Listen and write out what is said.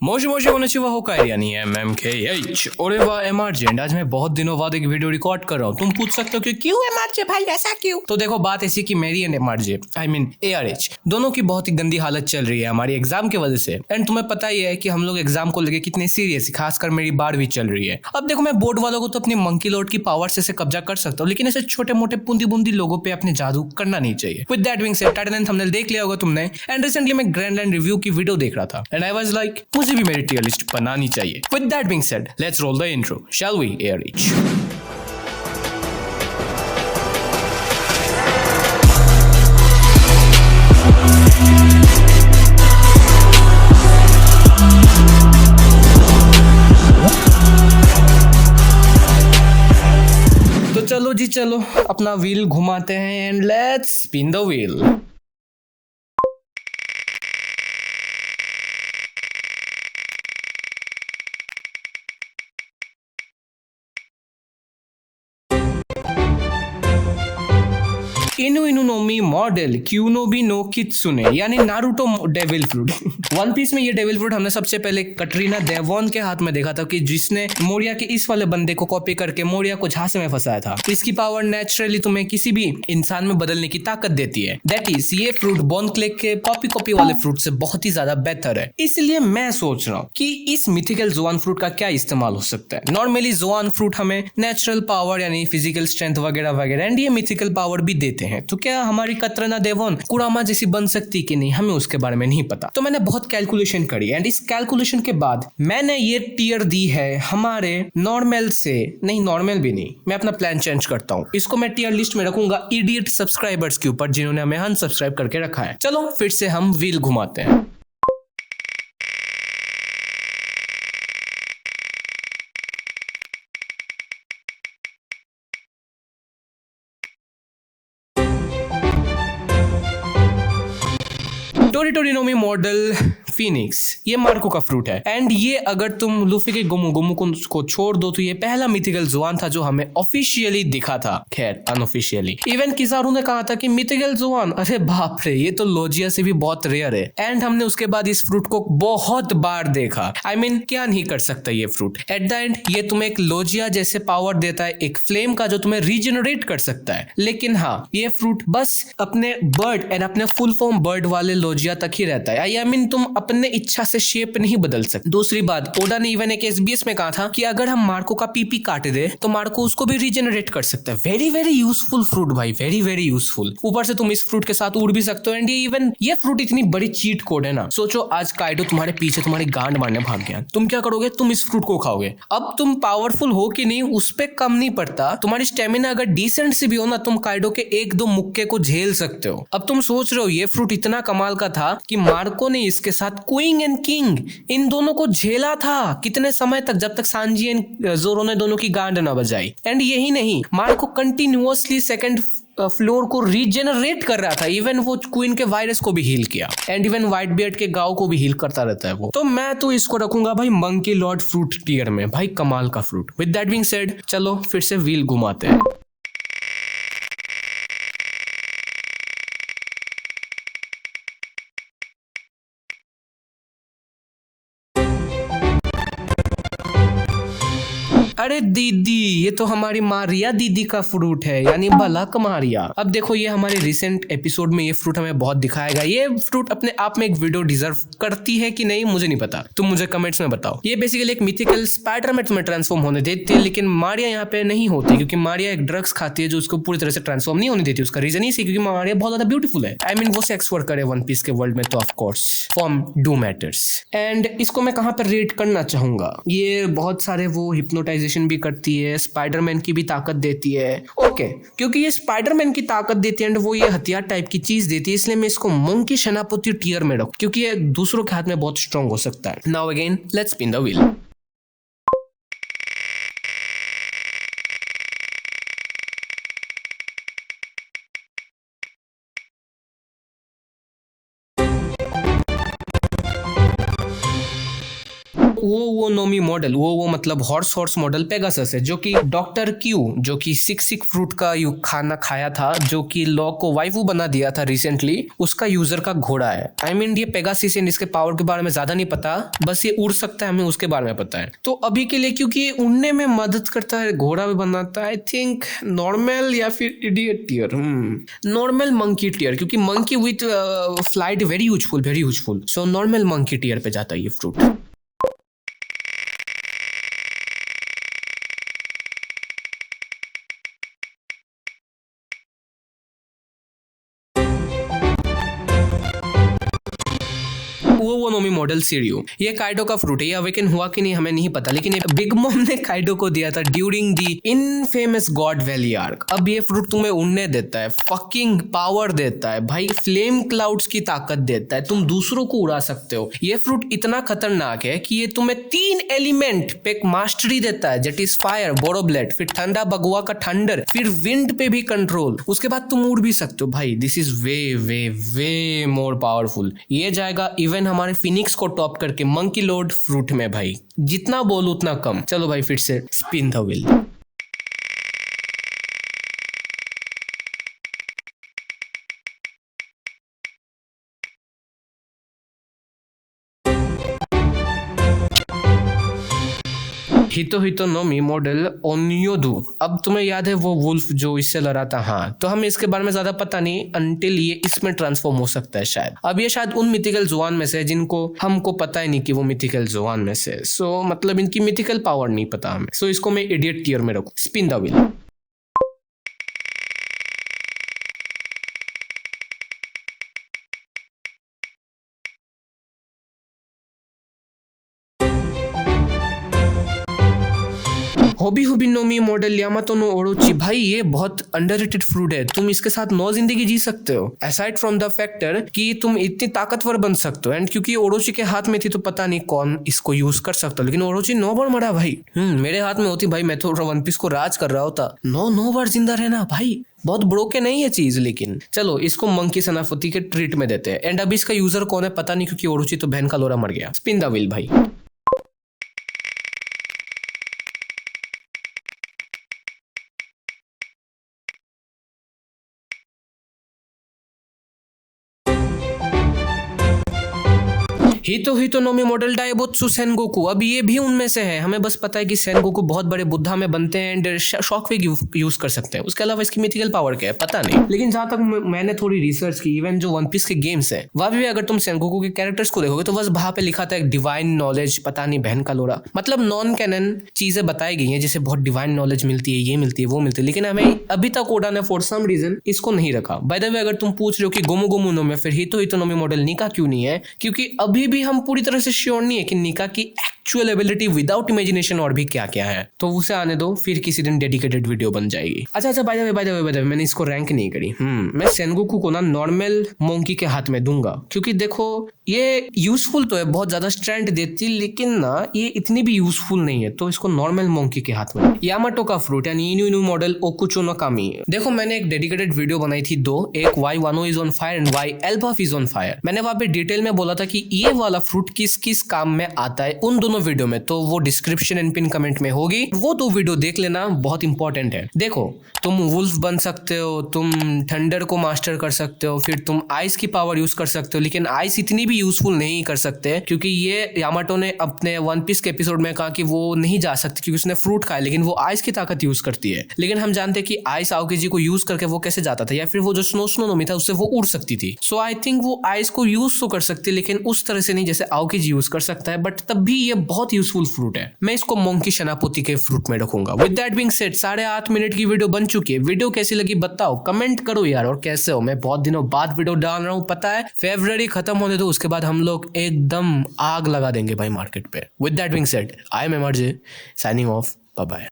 Moshi Moshi konnichiwa होकाई यानी MMKH और वाह MRJ एंड आज मैं बहुत दिनों बाद एक वीडियो रिकॉर्ड कर रहा हूँ। तुम पूछ सकते हो कि क्यों MRJ भाई ऐसा क्यों? तो देखो बात ऐसी कि मेरी and MRJ I mean ARH दोनों की बहुत ही गंदी हालत चल रही है हमारी एग्जाम की वजह से। एंड तुम्हें पता ही है कि हम लोग एग्जाम को लेके कितने सीरियस, खासकर मेरी 12वीं चल रही है। अब देखो मैं बोर्ड वालों को तो अपनी मंकी लॉर्ड की पावर से कब्जा कर सकता हूँ, लेकिन ऐसे छोटे मोटे बूंदी बूंदी लोगों पे अपने जादू करना नहीं चाहिए। With that being said, title and thumbnail देख लिया होगा तुमने। एंड रिसेंटली मैं ग्रैंड लैंड रिव्यू की वीडियो देख रहा था एंड आई वाज लाइक मुझे भी मेरी टियर लिस्ट बनानी चाहिए। With that being said, let's roll the intro, shall we, ARH? तो चलो जी चलो अपना व्हील घुमाते हैं and let's spin the wheel. इनु इनु नोमी मॉडल क्यूनोबी नो कित्सुने यानी Naruto devil fruit. One piece में ये डेविल फ्रूट हमने सबसे पहले कटरीना देवॉन के हाथ में देखा था कि जिसने मोरिया के इस वाले बंदे को कॉपी करके मोरिया को झांसे में फंसाया था। इसकी पावर नेचुरली तुम्हें किसी भी इंसान में बदलने की ताकत देती है। दैट इज ये फ्रूट बोन क्लिक के कॉपी वाले फ्रूट से बहुत ही ज्यादा बेहतर है। इसलिए मैं सोच रहा हूँ कि इस मिथिकल जोआन फ्रूट का क्या इस्तेमाल हो सकता है। नॉर्मली जोआन फ्रूट हमें नेचुरल पावर यानी फिजिकल स्ट्रेंथ वगैरह वगैरह एंड ये मिथिकल पावर भी देते हैं। तो क्या हमारी कतरीना देवॉन कुरामा जैसी बन सकती कि नहीं, हमें उसके बारे में नहीं पता। तो मैंने बहुत कैलकुलेशन करी एंड इस कैलकुलेशन के बाद मैंने ये टियर दी है हमारे नॉर्मल से। नहीं, नॉर्मल भी नहीं, मैं अपना प्लान चेंज करता हूँ। इसको मैं टियर लिस्ट में रखूंगा इडियट सब्सक्राइबर्स के ऊपर जिन्होंने हमें अनसब्सक्राइब करके रखा है। चलो फिर से हम व्हील घुमाते हैं। टोरिटोरिनोमी मॉडल फिनिक्स ये मार्को का फ्रूट है एंड ये अगर तुम लूफी के गोमू गोमू को छोड़ दो तो ये पहला मिथिकल जोआन था जो हमें ऑफिशियली दिखा था। खैर अनऑफिशियली इवन किजारू ने कहा था कि मिथिकल जोआन, अरे बाप रे ये तो लोजिया से भी बहुत रेयर है। एंड हमने उसके बाद इस फ्रूट को बहुत बार देखा। आई मीन क्या नहीं कर सकता ये फ्रूट। एट द एंड ये तुम्हें एक लोजिया जैसे पावर देता है, एक फ्लेम का जो तुम्हें रीजनरेट कर सकता है। लेकिन हाँ, ये फ्रूट बस अपने बर्ड एंड अपने फुल फॉर्म बर्ड वाले लोजिया तक ही रहता है। आई मीन तुम अपने इच्छा से शेप नहीं बदल सकते। दूसरी बात, ओडा ने इवन एक SBS में कहा था कि अगर हम मार्को का पीपी काट दे तो मार्को उसको भी रीजनरेट कर सकता है। वेरी वेरी यूजफुल फ्रूट भाई, वेरी वेरी यूजफुल। ऊपर से तुम इस फ्रूट के साथ उड़ भी सकते हो एंड ये फ्रूट इतनी बड़ी चीट कोड है ना। सोचो आज काइडो तुम्हारे पीछे तुम्हारी गांड मारने भाग गया, तुम क्या करोगे? तुम इस फ्रूट को खाओगे। अब तुम पावरफुल हो कि नहीं उस पर कम नहीं पड़ता, तुम्हारी स्टेमिना अगर डिसेंट से भी हो ना, तुम काइडो के एक दो मुक्के को झेल सकते हो। अब तुम सोच रहे हो ये फ्रूट इतना कमाल का था कि मार्को ने इसके साथ क्वीन एंड किंग इन दोनों को झेला था कितने समय तक, जब तक सांजी एंड जोरो ने दोनों की गांड न बजाई। एंड यही नहीं, मार्को कंटिन्यूअसली सेकंड फ्लोर को रीजनरेट कर रहा था। इवन वो क्वीन के वायरस को भी हील किया एंड इवन व्हाइट बियर्ड के गांव को भी हील करता रहता है वो। तो मैं तो इसको रखूंगा भाई मंकी लॉर्ड फ्रूट टियर में। भाई कमाल का fruit. With that being said, चलो फिर से व्हील घुमाते हैं। अरे दीदी, ये तो हमारी मारिया दीदी का फ्रूट है यानी बलक मारिया। अब देखो ये हमारे रिसेंट एपिसोड में ये फ्रूट हमें बहुत दिखाया गया। ये फ्रूट अपने आप में एक वीडियो डिजर्व करती है कि नहीं मुझे नहीं पता, तुम मुझे कमेंट्स में बताओ। ये बेसिकली एक मिथिकल स्पाइडरमैन में ट्रांसफॉर्म होने देती है, लेकिन मारिया यहाँ पे नहीं होती क्योंकि मारिया एक ड्रग्स खाती है जो उसको पूरी तरह से ट्रांसफॉर्म नहीं होने देती। उसका रीजन ही क्योंकि मारिया बहुत ज्यादा ब्यूटीफुल है। आई मीन वो सेक्स वर्क करे वन पीस के वर्ल्ड में तो of course form do matters. And इसको मैं कहां पर रेट करना चाहूंगा, ये बहुत सारे वो हिप्नोटाइजेशन भी करती है, स्पाइडरमैन की भी ताकत देती है। ओके, क्योंकि ये स्पाइडरमैन की ताकत देती है एंड वो ये हथियार टाइप की चीज देती है, इसलिए मैं इसको मंकी सेनापति टियर में रखूं क्योंकि ये दूसरों के हाथ में बहुत स्ट्रांग हो सकता है। Now again let's spin the wheel. वो नोमी मॉडल, वो मतलब हॉर्स मॉडल पेगासस है, जो कि डॉक्टर क्यू, जो कि सिक फ्रूट का खाना खाया था, जो कि लॉ को वाइफू बना दिया था रिसेंटली, उसका यूजर का घोड़ा है। आई मीन ये पेगासिस है, इसके पावर के बारे में ज्यादा नहीं पता, बस ये उड़ सकता है, हमें उसके बारे में पता है। तो अभी के लिए क्योंकि ये उड़ने में मदद करता है, घोड़ा भी बनाता है, आई थिंक नॉर्मल या फिर idiot tier, normal monkey tier, क्योंकि monkey with flight very useful, so normal monkey tier पे जाता है ये फ्रूट। वो नोमी मॉडल सीरियो, ये काइडो का फ्रूट है। ये अवेकन हुआ कि नहीं हमें नहीं पता, लेकिन ये बिग मॉम ने काइडो को दिया था during the infamous God valley arc. अब ये फ्रूट तुम्हें उड़ने देता है, फकिंग पावर देता है भाई, फ्लेम क्लाउड्स की ताकत देता है, तुम दूसरों को उड़ा सकते हो। ये फ्रूट इतना खतरनाक है कि ये तुम्हें 3 एलिमेंट पे मास्टरी देता है, दैट इज फायर बोरोब्लेड, फिर ठंडा बगुआ का थंडर, फिर विंड पे भी कंट्रोल, उसके बाद तुम उड़ भी सकते हो भाई। This is way way way more powerful. ये जाएगा इवन हमारे फिनिक्स को टॉप करके मंकी लॉर्ड फ्रूट में भाई, जितना बोल उतना कम। चलो भाई फिर से स्पिन द व्हील। हितो नोमी मॉडल ओनियोदू। अब तुम्हें याद है वो वुल्फ जो इससे लड़ा था? हाँ, तो हमें इसके बारे में ज्यादा पता नहीं अंटिल ये इसमें ट्रांसफॉर्म हो सकता है शायद। अब ये शायद उन मिथिकल जुआन में से है जिनको हमको पता ही नहीं कि वो मिथिकल जुआन में से, सो मतलब इनकी मिथिकल पावर नहीं पता हमें, सो इसको मैं इडियट टियर में रखूं। Spin the wheel. होबी नोमी मॉडल यामातो नो ओरोची। भाई ये बहुत अंडररेटेड फ्रूट है, तुम इसके साथ 9 जिंदगी जी सकते हो, असाइड फ्रॉम द फैक्टर कि तुम इतनी ताकतवर बन सकते हो। एंड क्योंकि ओरोची के हाथ में थी तो पता नहीं कौन इसको यूज कर सकता, लेकिन ओरोची 9 बार मरा भाई। मेरे हाथ में होती भाई, मैं तो वन पीस को राज कर रहा होता। 9 बार जिंदा रहना भाई बहुत ब्रोके नहीं है चीज, लेकिन चलो इसको मंकी सनाफती के ट्रीट में देते हैं। एंड अब इसका यूजर कौन है पता नहीं, क्योंकि ओरोची तो बहन का लोरा मर गया। स्पिन द व्हील भाई। हितो नोमी मॉडल डायबोत्सु सेनगोकू। अब ये भी उनमें से है, हमें बस पता है कि सेनगोकू बहुत बड़े बुद्धा में बनते हैं एंड शॉकवेव यूज कर सकते हैं, उसके अलावा इसकी मिथिकल पावर क्या है पता नहीं। लेकिन जहां तक मैंने थोड़ी रिसर्च की, इवन जो वन पीस के गेम्स है वहां भी अगर तुम सेनगोकू के कैरेक्टर्स को देखोगे तो बस वहां पे लिखा था एक डिवाइन नॉलेज, पता नहीं बहन का लोरा, मतलब नॉन कैनन चीजें बताई गई हैं जिसे बहुत डिवाइन नॉलेज मिलती है, ये मिलती है वो मिलती है, लेकिन हमें अभी तक ओडा ने फॉर सम रीजन इसको नहीं रखा। बाय द वे अगर तुम पूछ रहे हो कि गोमो गोमो नो में फिर हितो नोमी मॉडल निका क्यों नहीं है, क्योंकि अभी भी हम पूरी तरह से श्योर नहीं है कि निका की एक्चुअल एबिलिटी विदाउट इमेजिनेशन और भी क्या क्या है, तो उसे आने दो, फिर किसी दिन डेडिकेटेड वीडियो बन जाएगी। अच्छा बाय द वे मैंने इसको रैंक नहीं करी। मैं सेनगोकू को ना नॉर्मल मोंकी के हाथ में दूंगा, क्योंकि देखो ये यूजफुल तो है, बहुत ज्यादा स्ट्रेंथ देती, लेकिन ना ये इतनी भी यूजफुल नहीं है, तो इसको नॉर्मल मोंकी के हाथ में। यामाटो का फ्रूट यानी इनु मॉडल ओकुचो नो कामी। देखो मैंने एक डेडिकेटेड वीडियो बनाई थी दो, एक why Wano is on fire and why Elbaf is on fire. मैंने वहां पे डिटेल में बोला था कि ये वाला फ्रूट किस किस काम में आता है उन दोनों वीडियो में, तो वो डिस्क्रिप्शन एंड पिन कमेंट में होगी, वो 2 वीडियो देख लेना, बहुत इंपॉर्टेंट है। देखो तुम वुल्फ बन सकते हो, तुम थंडर को मास्टर कर सकते हो, फिर तुम आइस की पावर यूज कर सकते हो, लेकिन आइस इतनी भी यूजफुल नहीं कर सकते, क्योंकि ये यामाटो ने अपने वन पीस के एपिसोड में कहा कि वो नहीं जा सकती क्योंकि उसने फ्रूट खाया, लेकिन वो आइस की ताकत यूज करती है। लेकिन हम जानते हैं कि आइस आओकेजी को यूज करके वो कैसे जाता था, या फिर वो जो स्नो नोमी था उससे वो उड़ सकती थी। सो आई थिंक वो आइस को यूज तो कर सकती है, लेकिन उस तरह से नहीं जैसे आओकेजी यूज कर सकता है, बट तब भी ये बहुत यूजफुल फ्रूट है। मैं इसको मोंकी शनापोती के फ्रूट में रखूंगा। With that being said 8.5 minute की वीडियो बन चुकी है। वीडियो कैसी लगी बताओ, कमेंट करो यार, और कैसे हो। मैं बहुत दिनों बाद वीडियो डाल रहा हूँ, पता है फरवरी खत्म होने दो, उसके बाद हम लोग एकदम आग लगा देंगे भाई मार्केट पे। With that being said I am MRJ signing off, bye bye.